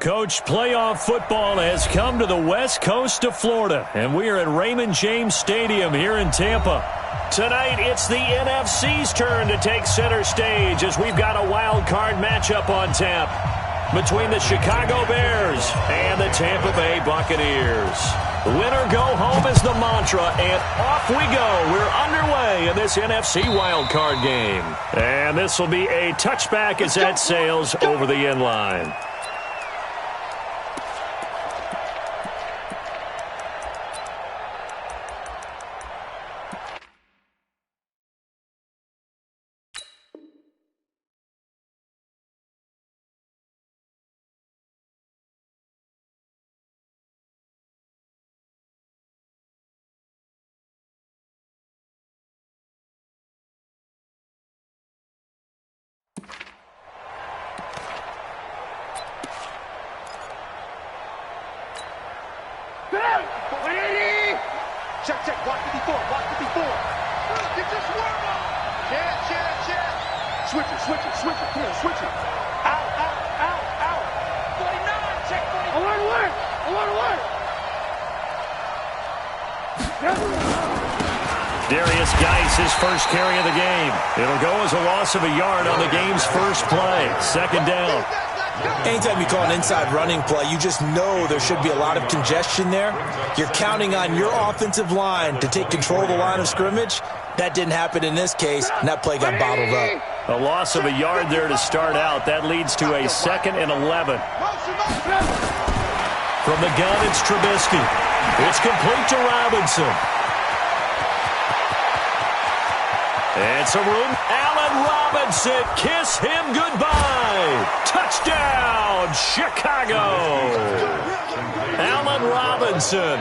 Coach, playoff football has come to the west coast of Florida, and we are at Raymond James Stadium here in Tampa. Tonight, it's the NFC's turn to take center stage as we've got a wild card matchup on tap between the Chicago Bears and the Tampa Bay Buccaneers. Winner go home is the mantra, and off we go. We're underway in this NFC wild card game. And this will be a touchback as that sails over the end line. Check, block 54. Get your swerve on. Check. Switch it. Come on, switch it. Out. 49, check 49. Alert. Darius Geis, his first carry of the game. It'll go as a loss of a yard on the game's first play. Second down. Anytime you call an inside running play, you just know there should be a lot of congestion there. You're counting on your offensive line to take control of the line of scrimmage. That didn't happen in this case, and that play got bottled up. A loss of a yard there to start out. That leads to a 2nd and 11. From the gun, it's Trubisky. It's complete to Robinson. It's a room. Allen Robinson, kiss him goodbye. Touchdown, Chicago. Allen Robinson,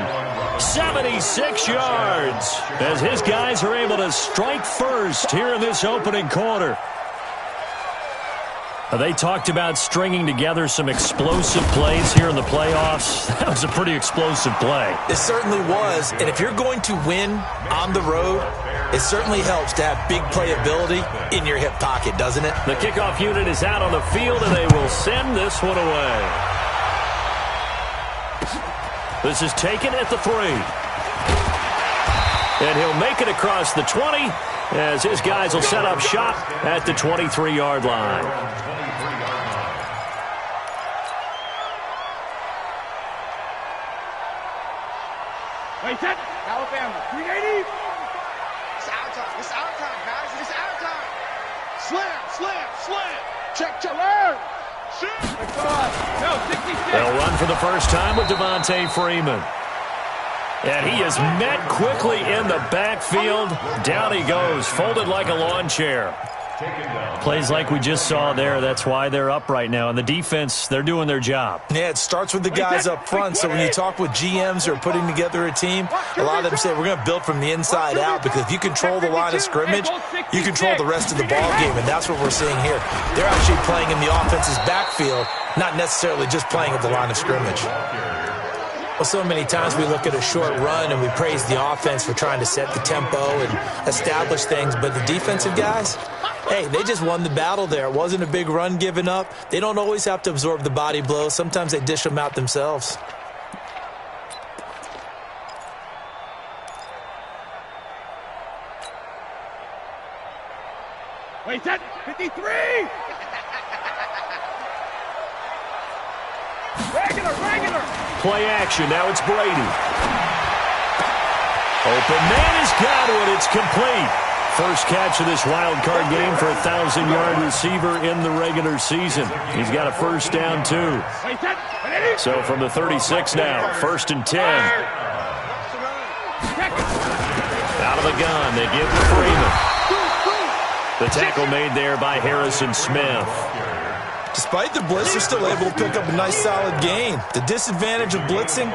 76 yards, as his guys are able to strike first here in this opening quarter. They talked about stringing together some explosive plays here in the playoffs. That was a pretty explosive play. It certainly was, and if you're going to win on the road, it certainly helps to have big playability in your hip pocket, doesn't it? The kickoff unit is out on the field, and they will send this one away. This is taken at the 3. And he'll make it across the 20 as his guys will set up shop at the 23-yard line. Wait, set. Alabama, 380. It's our time, guys. It's our time. Slam. Check. Learn. Shoot. No, 66. They'll run for the first time with Devontae Freeman. And he is met quickly in the backfield. Down he goes, folded like a lawn chair. Plays like we just saw there. That's why they're up right now. And the defense, they're doing their job. Yeah, it starts with the guys up front. So when you talk with GMs who are putting together a team, a lot of them say we're going to build from the inside out, because if you control the line of scrimmage, you control the rest of the ball game, and that's what we're seeing here. They're actually playing in the offense's backfield, not necessarily just playing at the line of scrimmage. Well, so many times we look at a short run and we praise the offense for trying to set the tempo and establish things, but the defensive guys, hey, they just won the battle there. It wasn't a big run given up. They don't always have to absorb the body blows. Sometimes they dish them out themselves. Wait, set. 53. Regular. Play action. Now it's Brady. Open man has got it. It's complete. First catch of this wild card game for a 1,000-yard receiver in the regular season. He's got a first down, too. So from the 36 now, 1st and 10. Out of the gun, they give to Freeman. The tackle made there by Harrison Smith. Despite the blitz, they're still able to pick up a nice, solid gain. The disadvantage of blitzing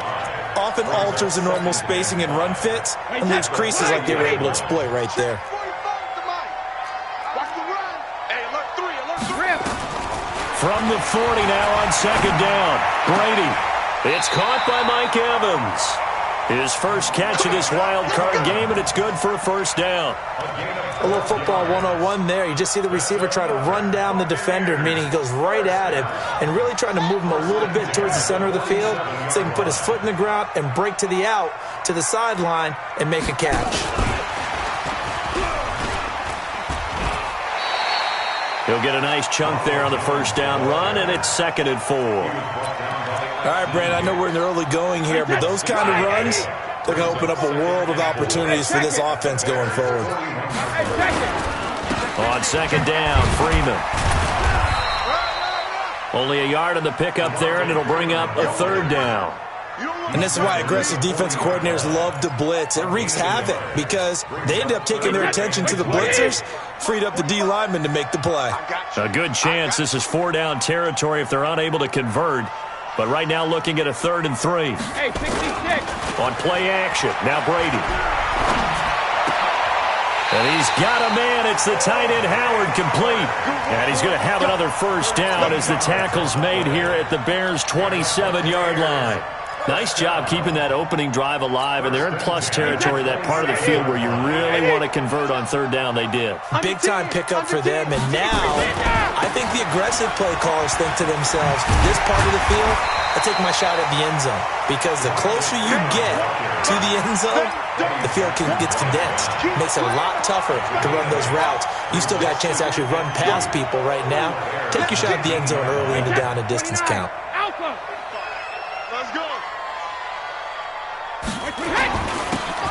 often alters the normal spacing and run fits and leaves creases like they were able to exploit right there. From the 40 now on 2nd down. Brady. It's caught by Mike Evans. His first catch of this wild card game, and it's good for a first down. A little football 101 there. You just see the receiver try to run down the defender, meaning he goes right at him and really trying to move him a little bit towards the center of the field so he can put his foot in the ground and break to the out, to the sideline, and make a catch. He'll get a nice chunk there on the first down run, and it's 2nd and 4. All right, Brandon, I know we're in the early going here, but those kind of runs, they're going to open up a world of opportunities for this offense going forward. On 2nd down, Freeman. Only a yard on the pickup there, and it'll bring up a 3rd down. And this is why aggressive defensive coordinators love to blitz. It wreaks havoc because they end up taking their attention to the blitzers, freed up the D lineman to make the play. A good chance this is 4-down territory if they're unable to convert. But right now looking at a 3rd and 3. Hey, 66. On play action, now Brady. And he's got a man. It's the tight end Howard complete. And he's going to have another first down as the tackle's made here at the Bears' 27-yard line. Nice job keeping that opening drive alive, and they're in plus territory, that part of the field where you really want to convert on 3rd down. They did. Big-time pickup for them, and now I think the aggressive play callers think to themselves, this part of the field, I take my shot at the end zone, because the closer you get to the end zone, the field gets condensed. It makes it a lot tougher to run those routes. You still got a chance to actually run past people right now. Take your shot at the end zone early in the down and distance count.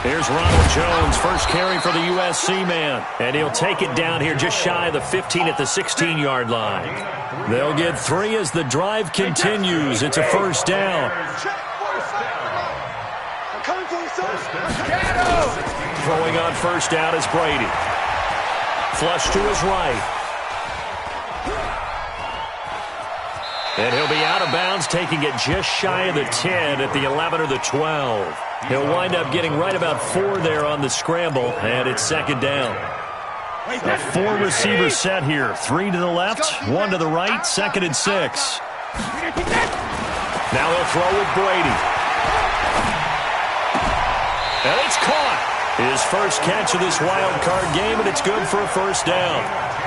Here's Ronald Jones, first carry for the USC man. And he'll take it down here just shy of the 15 at the 16-yard line. They'll get 3 as the drive continues. It's a first down. Throwing on first down is Brady. Flush to his right. And he'll be out of bounds, taking it just shy of the 10 at the 11 or the 12. He'll wind up getting right about 4 there on the scramble, and it's 2nd down. A 4-receiver set here. 3 to the left, 1 to the right, 2nd and 6. Now he'll throw with Brady. And it's caught. His first catch of this wild card game, and it's good for a first down.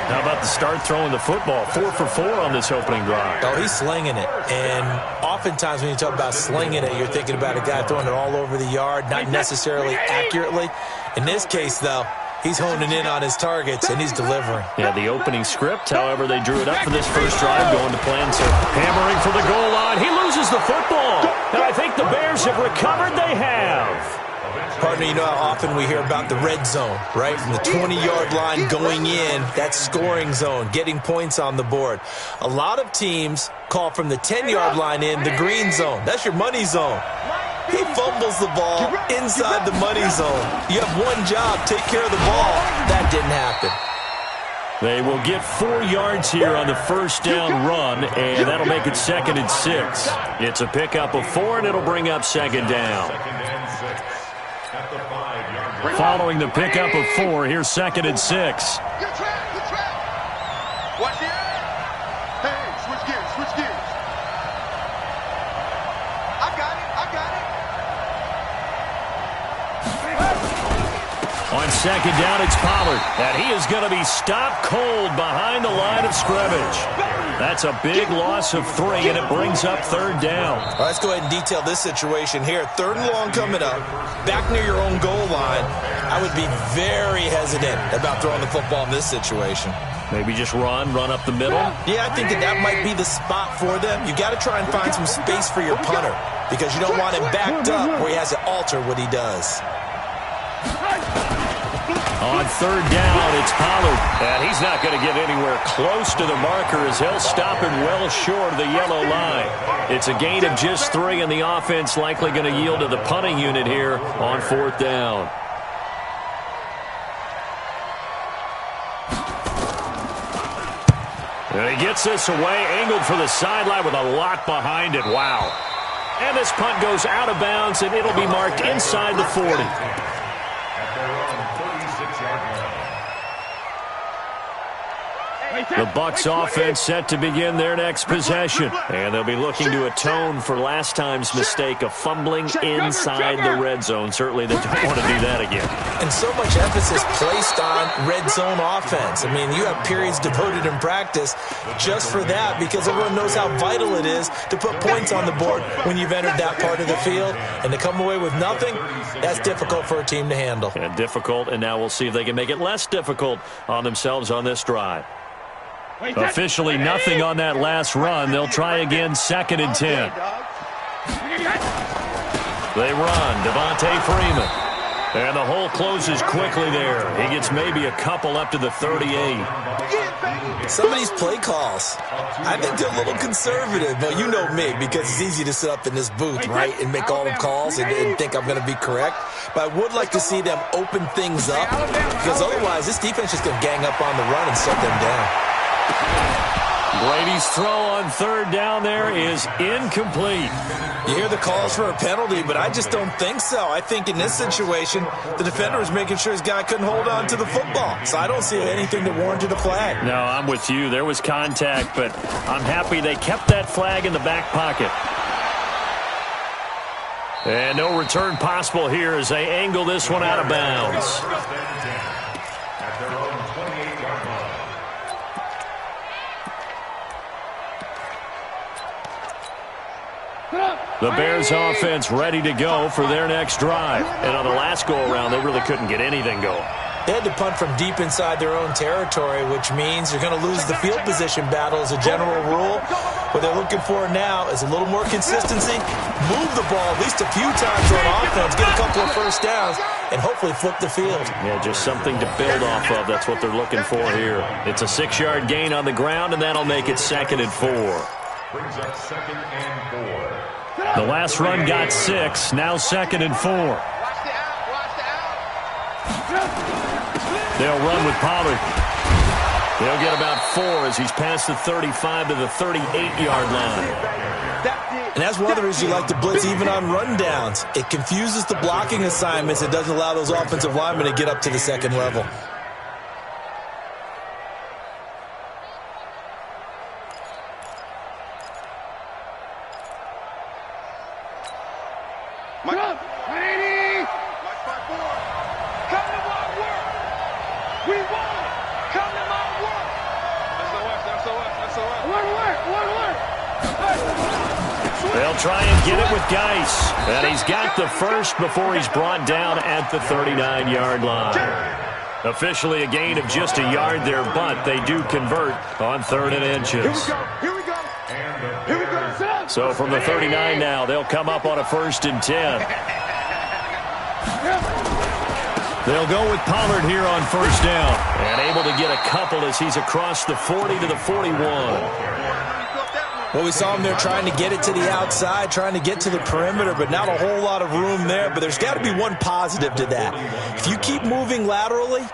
How about the start throwing the football? 4 for 4 on this opening drive. Oh, he's slinging it. And oftentimes when you talk about slinging it, you're thinking about a guy throwing it all over the yard, not necessarily accurately. In this case, though, he's honing in on his targets, and he's delivering. Yeah, the opening script, however, they drew it up for this first drive, going to plan. So hammering for the goal line. He loses the football. And I think the Bears have recovered. They have. Partner, you know how often we hear about the red zone, right? From the 20-yard line going in, that scoring zone, getting points on the board. A lot of teams call from the 10-yard line in the green zone. That's your money zone. He fumbles the ball inside the money zone. You have one job, take care of the ball. That didn't happen. They will get 4 yards here on the first down run, and that'll make it 2nd and 6. It's a pickup of 4, and it'll bring up 2nd down. Following the pickup of 4, here's 2nd and 6. Good trap. Watch the air. Hey, switch gears. I got it. On 2nd down, it's Pollard. And he is going to be stopped cold behind the line of scrimmage. That's a big loss of 3, and it brings up 3rd down. All right, let's go ahead and detail this situation here. 3rd and long coming up, back near your own goal line. I would be very hesitant about throwing the football in this situation. Maybe just run up the middle? Yeah, I think that might be the spot for them. You got to try and find some space for your punter because you don't want him backed up where he has to alter what he does. On 3rd down, it's Pollard. And he's not going to get anywhere close to the marker as he'll stop him well short of the yellow line. It's a gain of just 3, and the offense likely going to yield to the punting unit here on 4th down. And he gets this away, angled for the sideline with a lot behind it. Wow. And this punt goes out of bounds, and it'll be marked inside the 40. The Bucs offense set to begin their next possession. And they'll be looking to atone for last time's mistake of fumbling inside the red zone. Certainly they don't want to do that again. And so much emphasis placed on red zone offense. I mean, you have periods devoted in practice just for that because everyone knows how vital it is to put points on the board when you've entered that part of the field. And to come away with nothing, that's difficult for a team to handle. And difficult, and now we'll see if they can make it less difficult on themselves on this drive. Officially nothing on that last run. They'll try again, 2nd and 10. They run, Devontae Freeman. And the hole closes quickly there. He gets maybe a couple up to the 38. Some of these play calls, I think they're a little conservative, but you know me, because it's easy to sit up in this booth, right, and make all the calls and think I'm going to be correct. But I would like to see them open things up, because otherwise this defense is going to gang up on the run and shut them down. Brady's throw on 3rd down there is incomplete. You hear the calls for a penalty, but I just don't think so. I think in this situation, the defender was making sure his guy couldn't hold on to the football. So I don't see anything that warranted a flag. No, I'm with you. There was contact, but I'm happy they kept that flag in the back pocket. And no return possible here as they angle this one out of bounds. The Bears offense ready to go for their next drive. And on the last go-around, they really couldn't get anything going. They had to punt from deep inside their own territory, which means you're going to lose the field position battle as a general rule. What they're looking for now is a little more consistency, move the ball at least a few times on offense, get a couple of first downs, and hopefully flip the field. Yeah, just something to build off of. That's what they're looking for here. It's a 6-yard gain on the ground, and that'll make it 2nd and 4. Brings up 2nd and 4. The last run got 6, now 2nd and 4. They'll run with Pollard. They'll get about 4 as he's past the 35 to the 38-yard line. And that's one of the reasons you like to blitz even on rundowns. It confuses the blocking assignments. It doesn't allow those offensive linemen to get up to the 2nd level. They'll try and get it with Geis. And he's got the first before he's brought down at the 39-yard line. Officially a gain of just a yard there, but they do convert on 3rd and inches. Here we go. So from the 39 now, they'll come up on a 1st and 10. They'll go with Pollard here on 1st down. And able to get a couple as he's across the 40 to the 41. Well, we saw him there trying to get it to the outside, trying to get to the perimeter, but not a whole lot of room there. But there's got to be one positive to that. If you keep moving laterally,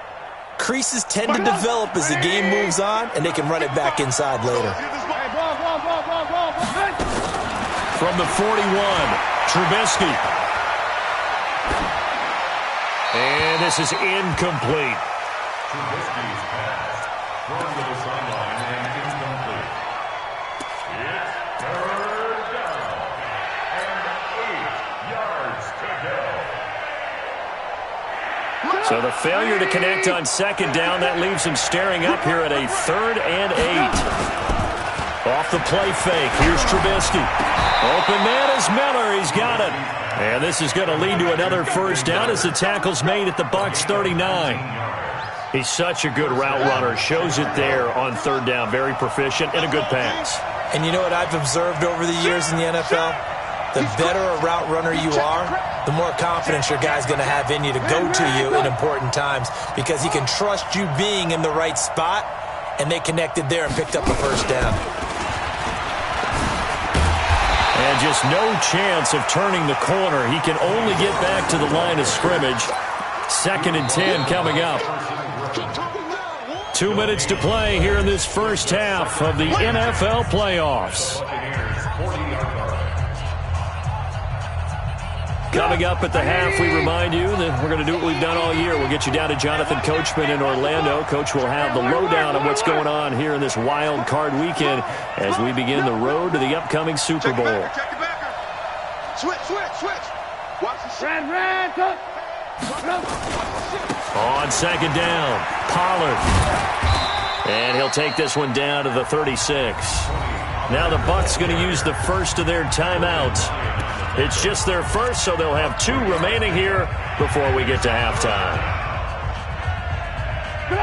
creases tend to develop as the game moves on, and they can run it back inside later. From the 41, Trubisky. And this is incomplete. Trubisky's pass thrown to the sideline and incomplete. It's 3rd down and 8 yards to go. So the failure to connect on 2nd down, that leaves him staring up here at a 3rd and 8. Off the play fake, here's Trubisky. Open man is Miller, he's got it. And this is going to lead to another 1st down as the tackle's made at the Bucs 39. He's such a good route runner, shows it there on 3rd down. Very proficient and a good pass. And you know what I've observed over the years in the NFL? The better a route runner you are, the more confidence your guy's going to have in you to go to you in important times because he can trust you being in the right spot, and they connected there and picked up a 1st down. And just no chance of turning the corner. He can only get back to the line of scrimmage. 2nd and 10 coming up. 2 minutes to play here in this first half of the NFL playoffs. Coming up at the half, we remind you that we're going to do what we've done all year. We'll get you down to Jonathan Coachman in Orlando. Coach will have the lowdown on what's going on here in this wild card weekend as we begin the road to the upcoming Super Bowl. Switch. Watch the On second down, Pollard. And he'll take this one down to the 36. Now the Bucs going to use the first of their timeouts. It's just their first, so they'll have 2 remaining here before we get to halftime.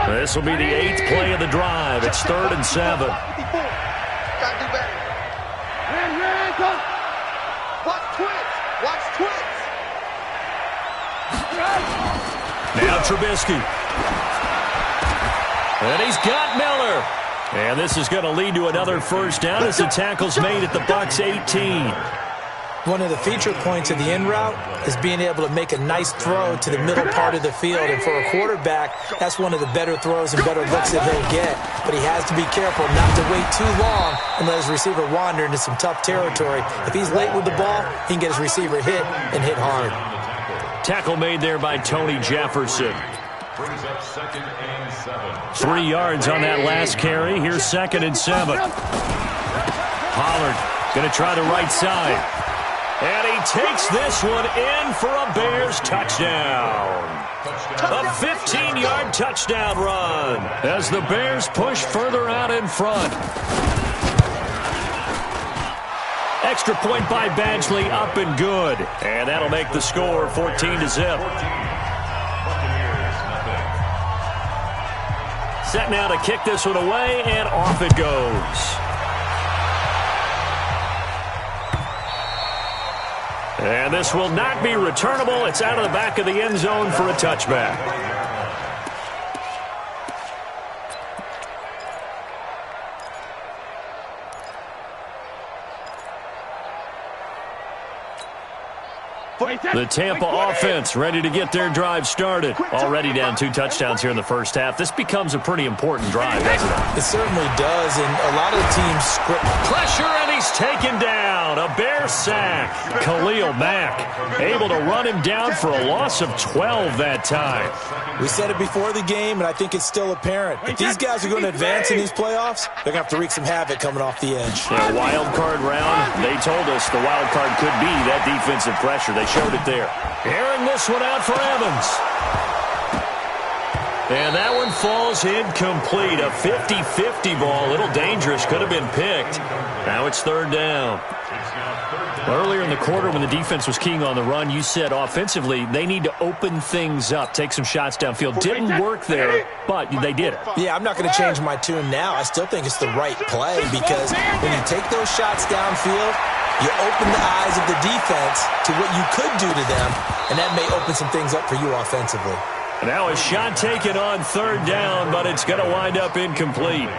This will be the 8th play of the drive. It's 3rd and 7. Gotta do better. Watch twins. Now Trubisky. And he's got Miller. And this is going to lead to another first down as the tackle's made at the Bucs 18. One of the feature points of the in route is being able to make a nice throw to the middle part of the field. And for a quarterback, that's one of the better throws and better looks that he'll get. But he has to be careful not to wait too long and let his receiver wander into some tough territory. If he's late with the ball, he can get his receiver hit and hit hard. Tackle made there by Tony Jefferson. 3 yards on that last carry. Here's 2nd and 7. Pollard going to try the right side. And he takes this one in for a Bears touchdown. A 15-yard touchdown run as the Bears push further out in front. Extra point by Badgley, up and good. And that'll make the score 14-0. Set now to kick this one away, and off it goes. And this will not be returnable. It's out of the back of the end zone for a touchback. The Tampa offense ready to get their drive started. Already down 2 touchdowns here in the first half. This becomes a pretty important drive, doesn't it? It certainly does, and a lot of the teams script pressure, and he's taken down. A Bear sack. Khalil Mack able to run him down for a loss of 12 that time. We said it before the game, and I think it's still apparent. If these guys are going to advance in these playoffs, they're going to have to wreak some havoc coming off the edge. Yeah, wild card round. They told us the wild card could be that defensive pressure. They showed it there. Airing this one out for Evans. And that one falls incomplete. A 50-50 ball. A little dangerous. Could have been picked. Now it's 3rd down. Earlier in the quarter when the defense was keying on the run, you said offensively they need to open things up, take some shots downfield. Didn't work there, but they did it. Yeah, I'm not going to change my tune now. I still think it's the right play because when you take those shots downfield, you open the eyes of the defense to what you could do to them, and that may open some things up for you offensively. Now a shot taken on 3rd down, but it's going to wind up incomplete.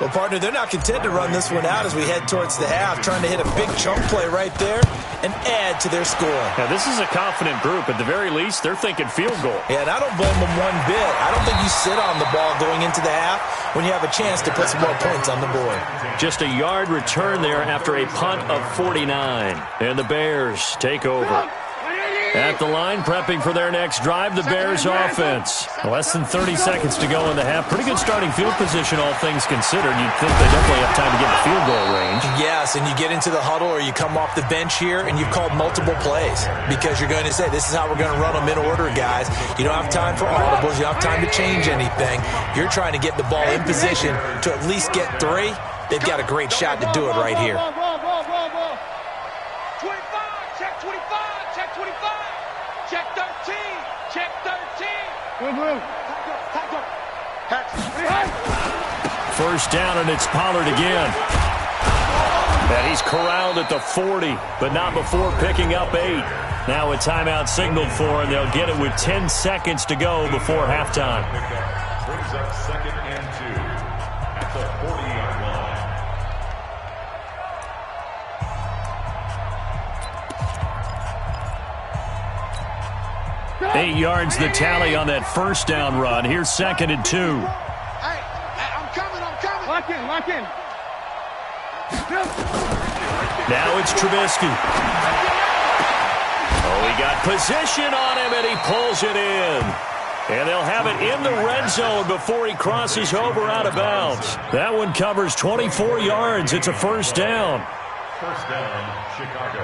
Well, partner, they're not content to run this one out as we head towards the half, trying to hit a big chunk play right there and add to their score. Now, this is a confident group. At the very least, they're thinking field goal. Yeah, and I don't blame them one bit. I don't think you sit on the ball going into the half when you have a chance to put some more points on the board. Just a yard return there after a punt of 49. And the Bears take over. At the line, prepping for their next drive, the Bears offense. Less than 30 seconds to go in the half. Pretty good starting field position, all things considered. You'd think they definitely have time to get in the field goal range. Yes, and you get into the huddle or you come off the bench here and you've called multiple plays because you're going to say, this is how we're going to run them in order, guys. You don't have time for audibles. You don't have time to change anything. You're trying to get the ball in position to at least get 3. They've got a great shot to do it right here. 25, check 25, check 25, check 13, check 13. First down, and it's Pollard again. And he's corralled at the 40, but not before picking up 8. Now a timeout signaled for, and they'll get it with 10 seconds to go before halftime. Brings up 2nd and 2 at the 40-yard line. 8 yards the tally on that first down run. Here's 2nd and 2. Hey, I'm coming. Lock in. Now it's Trubisky. Oh, he got position on him, and he pulls it in. And they'll have it in the red zone before he crosses over out of bounds. That one covers 24 yards. It's a first down. First down, Chicago.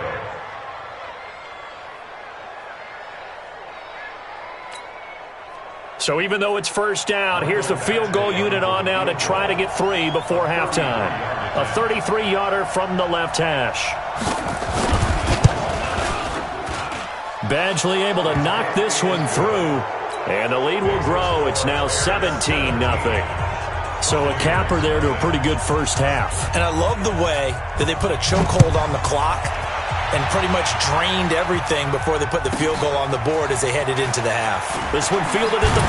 So even though it's first down, here's the field goal unit on now to try to get 3 before halftime. A 33-yarder from the left hash. Badgley able to knock this one through, and the lead will grow. It's now 17-0. So a capper there to a pretty good first half. And I love the way that they put a chokehold on the clock and pretty much drained everything before they put the field goal on the board as they headed into the half. This one fielded at the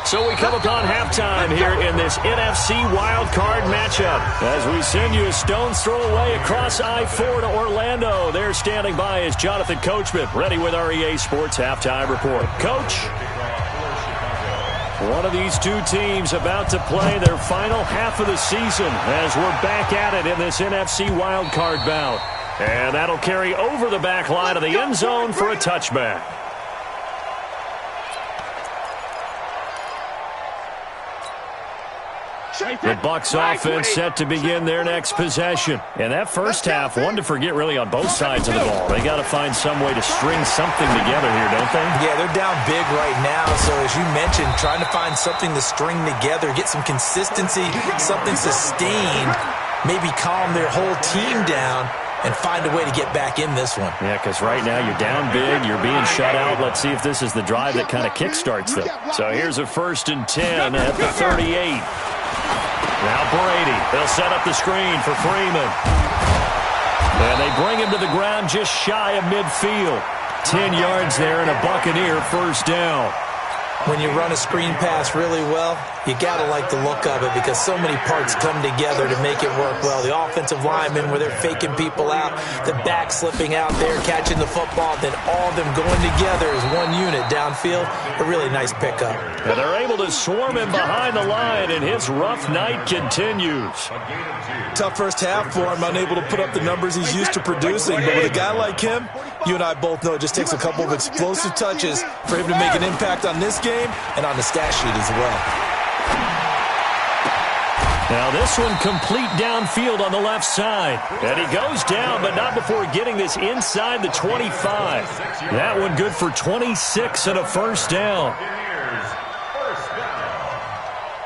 5. So we come upon halftime here in this NFC wild card matchup as we send you a stone's throw away across I-4 to Orlando. There standing by is Jonathan Coachman, ready with our EA Sports Halftime Report. Coach? One of these two teams about to play their final half of the season as we're back at it in this NFC wildcard bout. And that'll carry over the back line of the end zone for a touchback. The Bucs offense set to begin their next possession. And that first half, one to forget really on both sides of the ball. They got to find some way to string something together here, don't they? Yeah, they're down big right now. So as you mentioned, trying to find something to string together, get some consistency, something sustained, maybe calm their whole team down and find a way to get back in this one. Yeah, because right now you're down big, you're being shut out. Let's see if this is the drive that kind of kickstarts them. So here's a 1st and 10 at the 38. Now Brady, they'll set up the screen for Freeman. And they bring him to the ground just shy of midfield. 10 yards there and a Buccaneer first down. When you run a screen pass really well, you got to like the look of it because so many parts come together to make it work well. The offensive linemen where they're faking people out, the back slipping out there, catching the football, then all of them going together as one unit downfield. A really nice pickup. And they're able to swarm him behind the line, and his rough night continues. Tough first half for him, unable to put up the numbers he's used to producing. But with a guy like him, you and I both know it just takes a couple of explosive touches for him to make an impact on this game and on the stat sheet as well. Now this one complete downfield on the left side. And he goes down, but not before getting this inside the 25. That one good for 26 and a first down.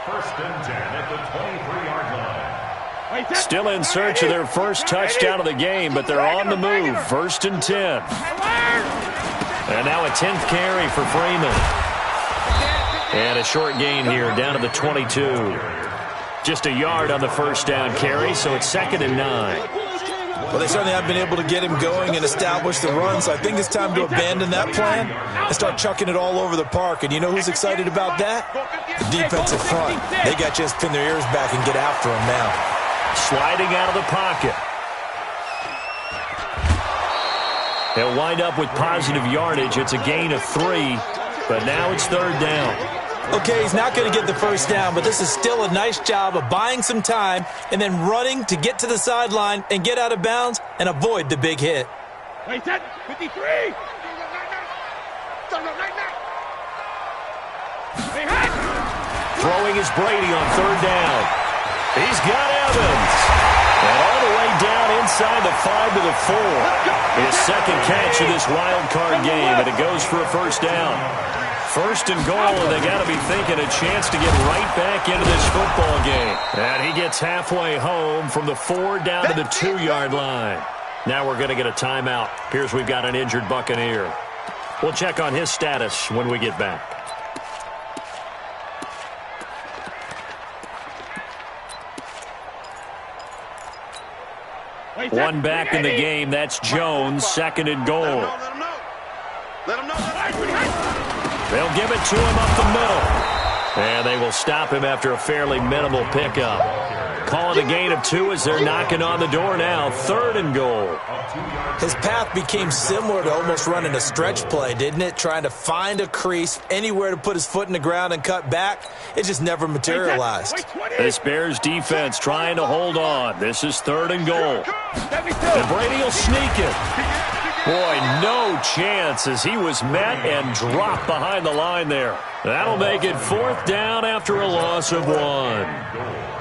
First and 10 at the 23-yard line. Still in search of their first touchdown of the game, but they're on the move. 1st and 10. And now a 10th carry for Freeman. And a short gain here down to the 22. Just a yard on the first down carry, so it's 2nd and 9. Well, they certainly have been able to get him going and establish the run, so I think it's time to abandon that plan and start chucking it all over the park. And you know who's excited about that? The defensive front. They got to just pin their ears back and get after him now. Sliding out of the pocket. They'll wind up with positive yardage. It's a gain of 3, but now it's 3rd down. Okay, he's not going to get the first down, but this is still a nice job of buying some time and then running to get to the sideline and get out of bounds and avoid the big hit. 53. Throwing is Brady on 3rd down. He's got Evans. And all the way down inside the 5 to the 4. His second catch of this wild card game, and it goes for a first down. 1st and goal, and they got to be thinking a chance to get right back into this football game. And he gets halfway home from the 4 down to the 2-yard line. Now we're going to get a timeout. Here's we've got an injured Buccaneer. We'll check on his status when we get back. One back in the game. That's Jones. 2nd and goal. They'll give it to him up the middle. And they will stop him after a fairly minimal pickup. call it a gain of 2 as they're knocking on the door now. 3rd and goal. His path became similar to almost running a stretch play, didn't it? Trying to find a crease, anywhere to put his foot in the ground and cut back. It just never materialized. This Bears defense trying to hold on. This is 3rd and goal. And Brady will sneak it. Boy, no chance as he was met and dropped behind the line there. That'll make it 4th down after a loss of 1.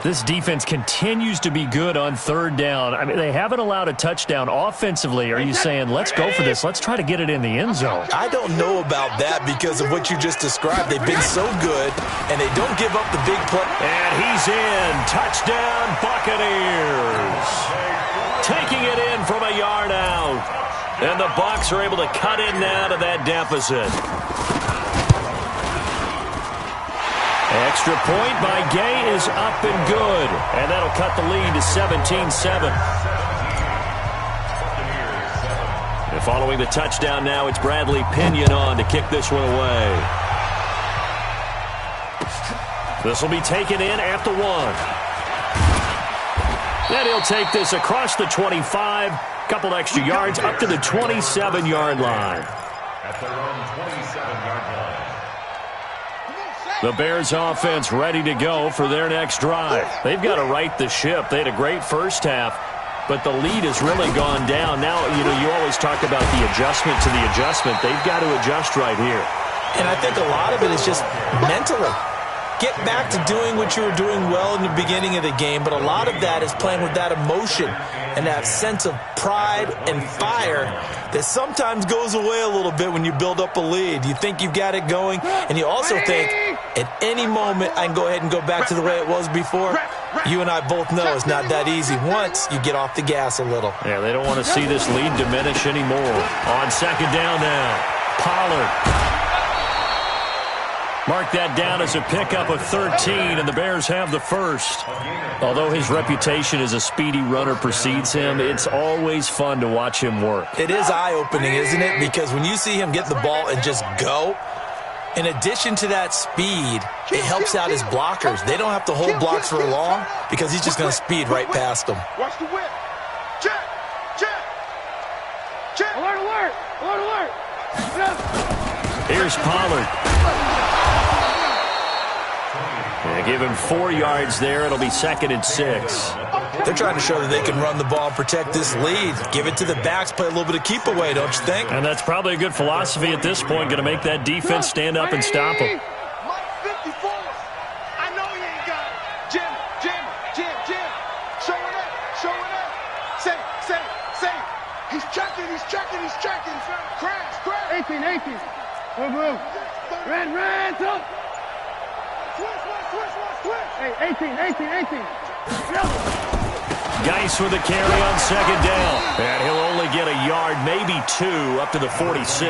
This defense continues to be good on 3rd down. I mean, they haven't allowed a touchdown offensively. Are you saying, let's go for this, let's try to get it in the end zone? I don't know about that because of what you just described. They've been so good, and they don't give up the big play. And he's in. Touchdown, Buccaneers. Taking it in from a yard out. And the Bucs are able to cut in now to that deficit. Extra point by Gay is up and good. And that'll cut the lead to 17-7. And following the touchdown now, it's Bradley Pinion on to kick this one away. This will be taken in at the 1. And he'll take this across the 25. Couple extra yards up to the 27-yard line. At their own 27-yard line. The Bears offense ready to go for their next drive. They've got to right the ship. They had a great first half, but the lead has really gone down. Now, you always talk about the adjustment to the adjustment. They've got to adjust right here. And I think a lot of it is just mentally. Get back to doing what you were doing well in the beginning of the game, but a lot of that is playing with that emotion and that sense of pride and fire that sometimes goes away a little bit when you build up a lead. You think you've got it going, and you also think at any moment I can go ahead and go back to the way it was before. You and I both know it's not that easy once you get off the gas a little. Yeah, they don't want to see this lead diminish anymore. On 2nd down now, Pollard. Mark that down as a pickup of 13, and the Bears have the first. Although his reputation as a speedy runner precedes him, it's always fun to watch him work. It is eye-opening, isn't it? Because when you see him get the ball and just go, in addition to that speed, it helps out his blockers. They don't have to hold blocks for long because he's just going to speed right past them. Watch the whip. Check. Check. Check. Alert, alert. Alert, alert. Here's Pollard. Yeah, give him 4 yards there. It'll be 2nd and 6. They're trying to show that they can run the ball and protect this lead. Give it to the backs, play a little bit of keep away, don't you think? And that's probably a good philosophy at this point, going to make that defense stand up and stop him. Mike 54. I know he ain't got it. Jim. Show it up. Say. He's checking. Crash. 18. Move. Red, up. Switch. Hey, 18. Geis with a carry on 2nd down. And he'll only get a yard, maybe 2, up to the 46.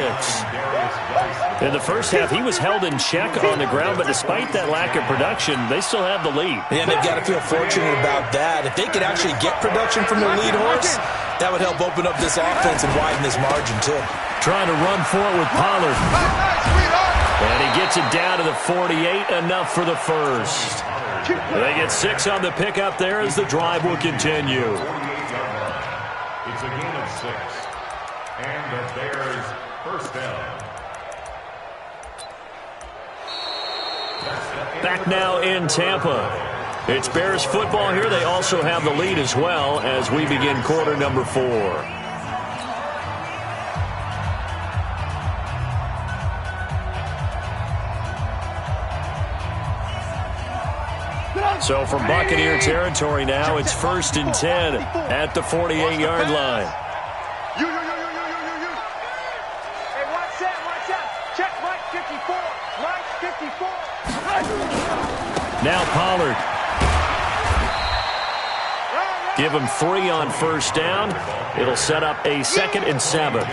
In the first half, he was held in check on the ground, but despite that lack of production, they still have the lead. Yeah, they've got to feel fortunate about that. If they could actually get production from their lead horse, that would help open up this offense and widen this margin, too. Trying to run for it with Pollard. And he gets it down to the 48, enough for the first. They get 6 on the pickup there as the drive will continue. It's a gain of 6. And the Bears first down. Back now in Tampa. It's Bears football here. They also have the lead as well as we begin quarter number 4. So from Buccaneer territory now, it's 1st and 10 at the 48-yard line. You. Hey, watch out. Check Mike 54. Now Pollard. Give him 3 on 1st down. It'll set up a 2nd and 7.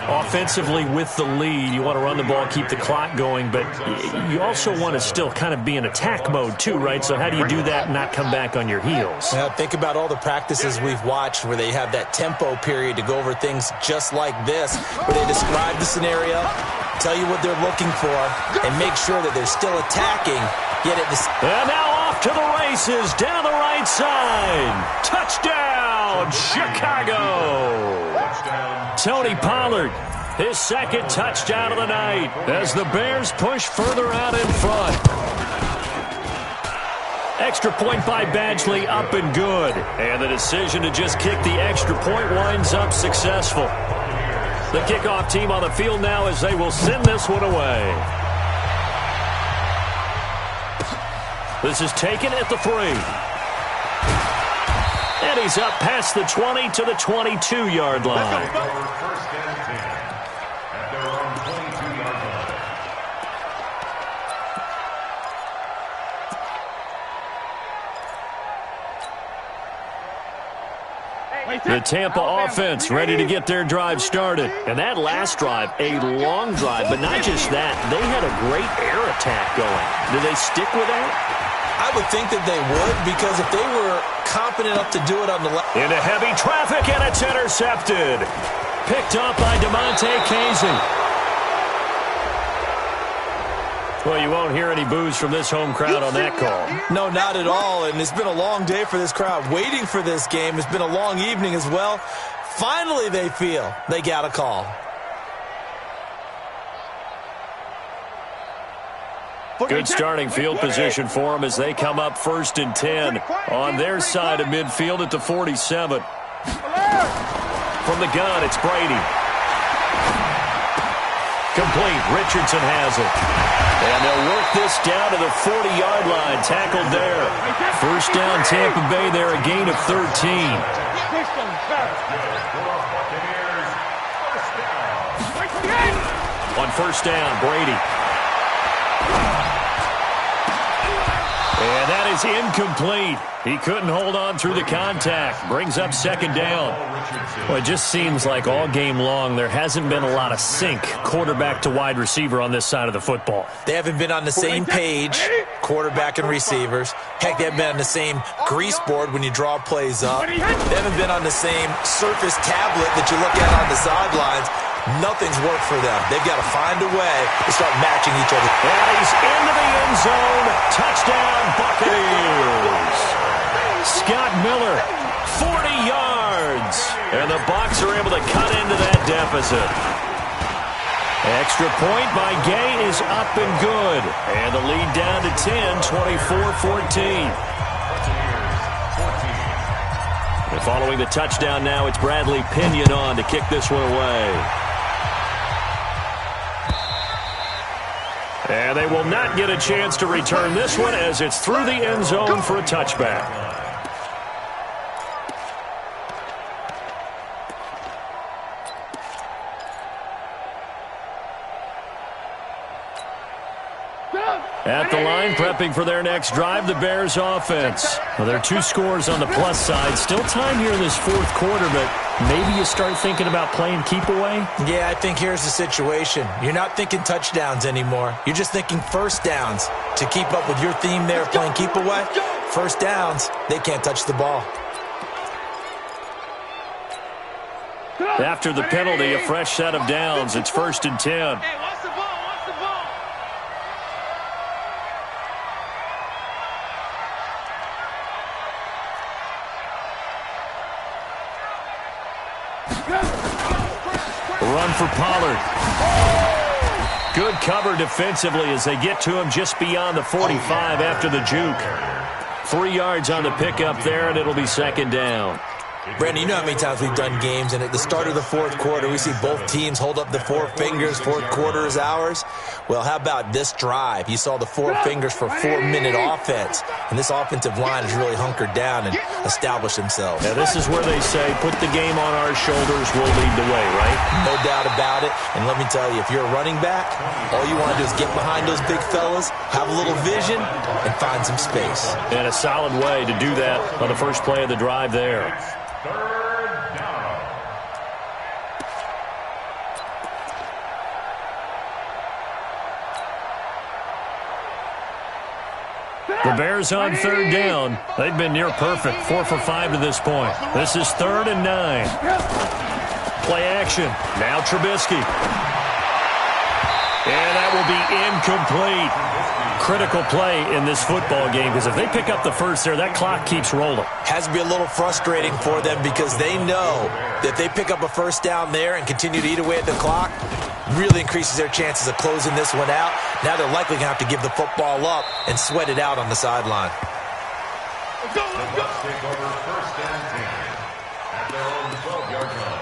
Offensively with the lead, you want to run the ball, keep the clock going, but you also want to still kind of be in attack mode too, right? So how do you do that and not come back on your heels? Now, think about all the practices we've watched where they have that tempo period to go over things just like this, where they describe the scenario, tell you what they're looking for, and make sure that they're still attacking. Yet at the... And now off to the races down the right side. Touchdown, Chicago. Tony Pollard, his second touchdown of the night as the Bears push further out in front. Extra point by Badgley, up and good. And the decision to just kick the extra point winds up successful. The kickoff team on the field now as they will send this one away. This is taken at the 3. And he's up past the 20 to the 22-yard line. First and 10 at their own 22-yard line. The Tampa offense ready to get their drive started. And that last drive, a long drive, but not just that. They had a great air attack going. Do they stick with that? I would think that they would, because if they were confident enough to do it on the left... Into heavy traffic, and it's intercepted. Picked up by DeMonte Casey. Well, you won't hear any boos from this home crowd on that call. No, not at all, and it's been a long day for this crowd waiting for this game. It's been a long evening as well. Finally, they feel they got a call. Good starting field position for them as they come up 1st and 10 on their side of midfield at the 47. From the gun, it's Brady. Complete. Richardson has it. And they'll work this down to the 40-yard line. Tackled there. First down, Tampa Bay there, a gain of 13. On first down, Brady. And that is incomplete. He couldn't hold on through the contact. Brings up second down. Well, it just seems like all game long there hasn't been a lot of sync quarterback to wide receiver on this side of the football. They haven't been on the same page, quarterback and receivers. Heck, they haven't been on the same grease board when you draw plays up. They haven't been on the same surface tablet that you look at on the sidelines. Nothing's worked for them. They've got to find a way to start matching each other. And he's into the end zone. Touchdown, Buccaneers. Scott Miller, 40 yards. And the Bucs are able to cut into that deficit. Extra point by Gay is up and good. And the lead down to 10, 24-14. And following the touchdown now, it's Bradley Pinion on to kick this one away. And they will not get a chance to return this one as it's through the end zone for a touchback. At the line, prepping for their next drive, the Bears offense. Well, there are 2 scores on the plus side. Still time here in this 4th quarter, but maybe you start thinking about playing keep away? Yeah, I think here's the situation. You're not thinking touchdowns anymore. You're just thinking first downs. To keep up with your theme there of playing keep away, first downs, they can't touch the ball. After the penalty, a fresh set of downs. It's 1st and 10. Run for Pollard. Good cover defensively as they get to him just beyond the 45 after the juke. 3 yards on the pickup there, and it'll be second down. Brandon, you know how many times we've done games, and at the start of the 4th quarter, we see both teams hold up the 4 fingers, 4th quarter is ours. Well, how about this drive? You saw the 4 fingers for 4-minute offense, and this offensive line has really hunkered down and established themselves. Now, this is where they say, put the game on our shoulders, we'll lead the way, right? No doubt about it, and let me tell you, if you're a running back, all you want to do is get behind those big fellas, have a little vision, and find some space. And a solid way to do that on the first play of the drive there. 3rd down. The Bears on 3rd down. They've been near perfect, 4 for 5 to this point. This is 3rd and 9. Play action. Now Trubisky. And that will be incomplete. Critical play in this football game, because if they pick up the first there, that clock keeps rolling. Has to be a little frustrating for them because they know that if they pick up a first down there and continue to eat away at the clock, really increases their chances of closing this one out. Now they're likely going to have to give the football up and sweat it out on the sideline. The Bucs take over first and 10 at their own 12-yard line.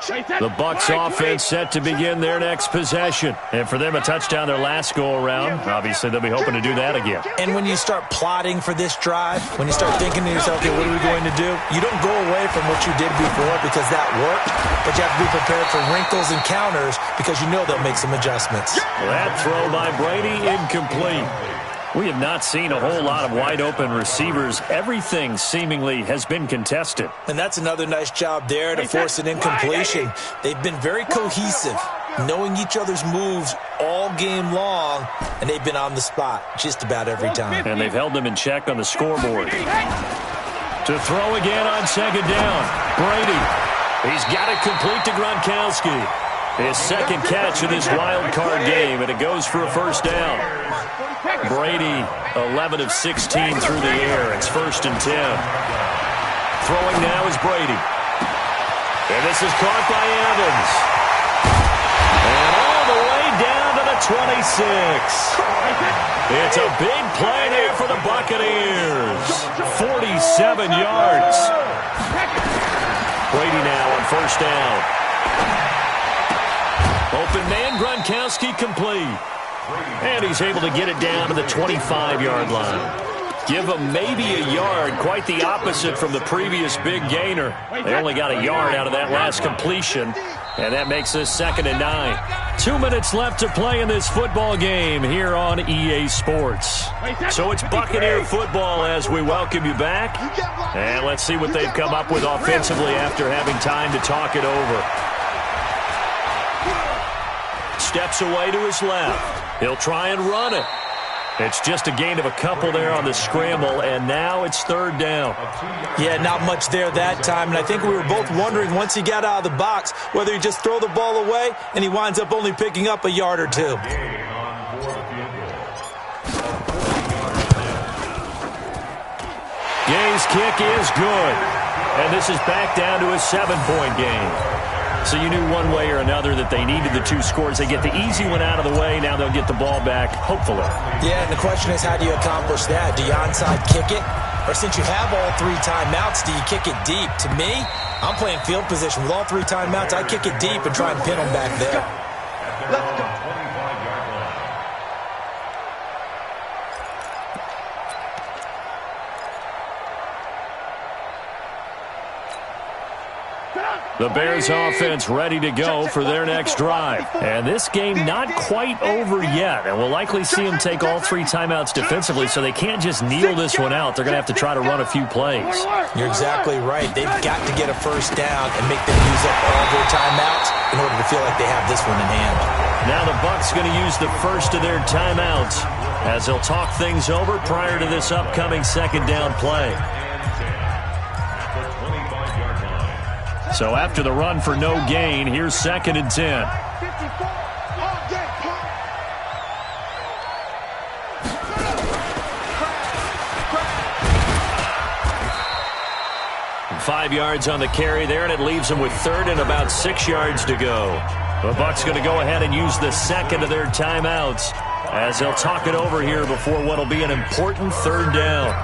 The Bucs offense set to begin their next possession. And for them, a touchdown their last go-around. Obviously, they'll be hoping to do that again. And when you start plotting for this drive, when you start thinking to yourself, okay, what are we going to do? You don't go away from what you did before because that worked, but you have to be prepared for wrinkles and counters because you know they'll make some adjustments. That throw by Brady, incomplete. We have not seen a whole lot of wide-open receivers. Everything seemingly has been contested. And that's another nice job there to force an incompletion. They've been very cohesive, knowing each other's moves all game long, and they've been on the spot just about every time. And they've held them in check on the scoreboard. To throw again on second down. Brady. He's got it complete to Gronkowski. His second catch of this wild card game, and it goes for a first down. Brady, 11 of 16 through the air. It's first and 10. Throwing now is Brady. And this is caught by Evans. And all the way down to the 26. It's a big play there for the Buccaneers. 47 yards. Brady now on first down. Open man, Gronkowski complete. And he's able to get it down to the 25-yard line. Give him maybe a yard, quite the opposite from the previous big gainer. They only got a yard out of that last completion, and that makes this second and 9. 2 minutes left to play in this football game here on EA Sports. So it's Buccaneer football as we welcome you back. And let's see what they've come up with offensively after having time to talk it over. Steps away to his left. He'll try and run it. It's just a gain of a couple there on the scramble, and now it's third down. Yeah, not much there that time, and I think we were both wondering once he got out of the box whether he'd just throw the ball away, and he winds up only picking up a yard or two. Gay's kick is good, and this is back down to a 7-point game. So you knew one way or another that they needed the 2 scores. They get the easy one out of the way. Now they'll get the ball back, hopefully. Yeah, and the question is, how do you accomplish that? Do you onside kick it? Or since you have all 3 timeouts, do you kick it deep? To me, I'm playing field position. With all 3 timeouts, I kick it deep and try and pin them back there. Let's go. 25-yard line. The Bears offense ready to go for their next drive. And this game not quite over yet. And we'll likely see them take all 3 timeouts defensively, so they can't just kneel this one out. They're going to have to try to run a few plays. You're exactly right. They've got to get a first down and make them use up all their timeouts in order to feel like they have this one in hand. Now the Bucs going to use the first of their timeouts as they'll talk things over prior to this upcoming second down play. So after the run for no gain, here's second and 10. 5 yards on the carry there, and it leaves them with third and about 6 yards to go. The Bucs going to go ahead and use the second of their timeouts as they'll talk it over here before what will be an important third down.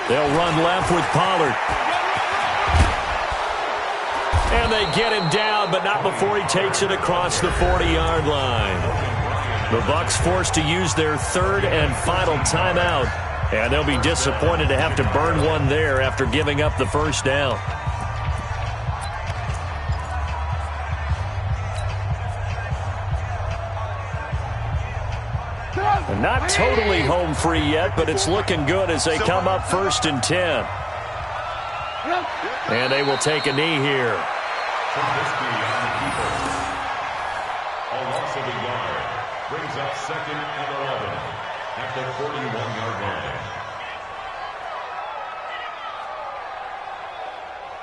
They'll run left with Pollard. And they get him down, but not before he takes it across the 40-yard line. The Bucs forced to use their third and final timeout, and they'll be disappointed to have to burn one there after giving up the first down. And not totally home free yet, but it's looking good as they come up first and 10. And they will take a knee here. Brings up 2nd and 11 at the 41-yard line.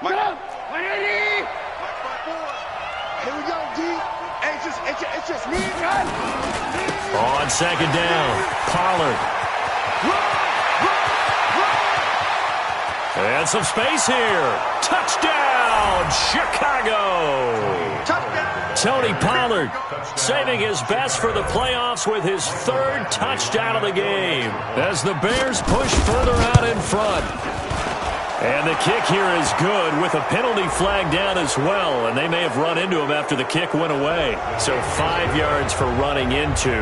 Get up! 180! Here we go, D. Hey, it's just me, guys. On 2nd down, Pollard. And some space here. Touchdown, Chicago. Touchdown. Tony Pollard saving his best for the playoffs with his 3rd touchdown of the game as the Bears push further out in front. And the kick here is good with a penalty flag down as well, and they may have run into him after the kick went away. So 5 yards for running into.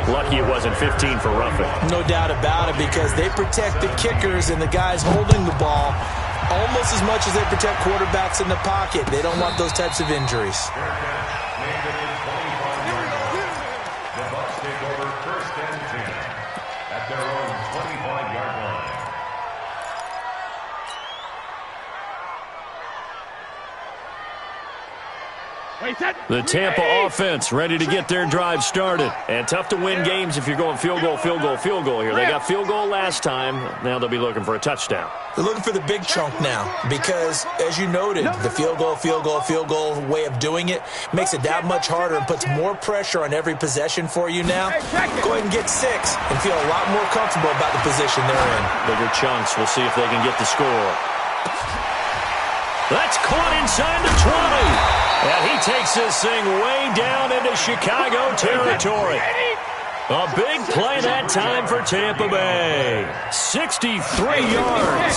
Lucky it wasn't 15 for roughing. No doubt about it, because they protect the kickers and the guys holding the ball almost as much as they protect quarterbacks in the pocket. They don't want those types of injuries. The Bucs take over 1st and 10 at their own 25-yard line. The Tampa offense ready to get their drive started. And tough to win games if you're going field goal here. They got field goal last time. Now they'll be looking for a touchdown. They're looking for the big chunk now because, as you noted, the field goal way of doing it makes it that much harder and puts more pressure on every possession for you now. Go ahead and get 6 and feel a lot more comfortable about the position they're in. Bigger chunks. We'll see if they can get the score. That's caught inside the 20. And he takes this thing way down into Chicago territory. A big play that time for Tampa Bay. 63 yards.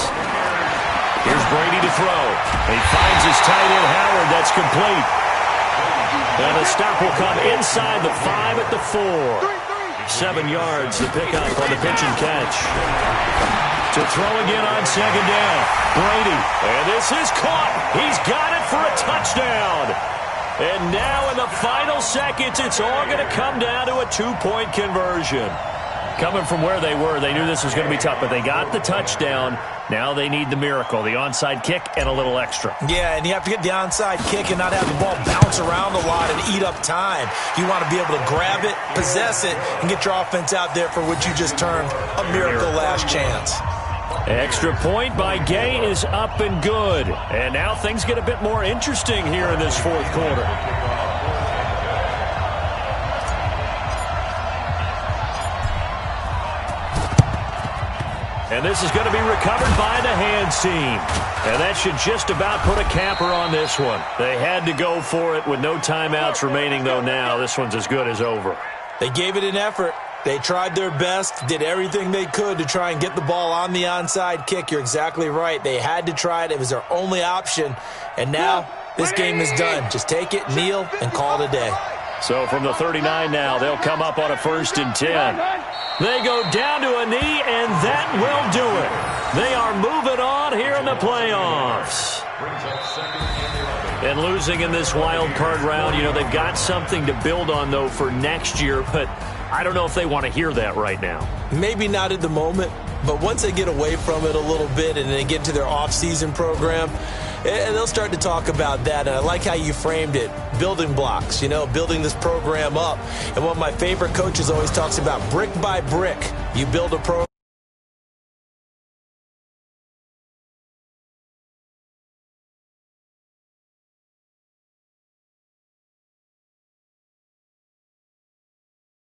Here's Brady to throw. He finds his tight end Howard. That's complete. And the stop will come inside the 5 at the 4. 7 yards to pick up on the pitch and catch. To throw again on 2nd down. Brady. And this is caught. He's got it for a touchdown. And now in the final seconds, it's all going to come down to a 2-point conversion. Coming from where they were, they knew this was going to be tough, but they got the touchdown. Now they need the miracle, the onside kick and a little extra. Yeah, and you have to get the onside kick and not have the ball bounce around a lot and eat up time. You want to be able to grab it, possess it, and get your offense out there for what you just termed a miracle last chance. Extra point by Gay is up and good. And now things get a bit more interesting here in this 4th quarter. And this is going to be recovered by the hands team. And that should just about put a capper on this one. They had to go for it with no timeouts remaining, though now this one's as good as over. They gave it an effort. They tried their best, did everything they could to try and get the ball on the onside kick. You're exactly right. They had to try it. It was their only option. And now this game is done. Just take it, kneel, and call it a day. So from the 39 now, they'll come up on a 1st and 10. They go down to a knee, and that will do it. They are moving on here in the playoffs. And losing in this wild card round, you know, they've got something to build on, though, for next year, but I don't know if they want to hear that right now. Maybe not at the moment, but once they get away from it a little bit and they get to their off-season program, and they'll start to talk about that. And I like how you framed it, building blocks, you know, building this program up. And one of my favorite coaches always talks about brick by brick, you build a program.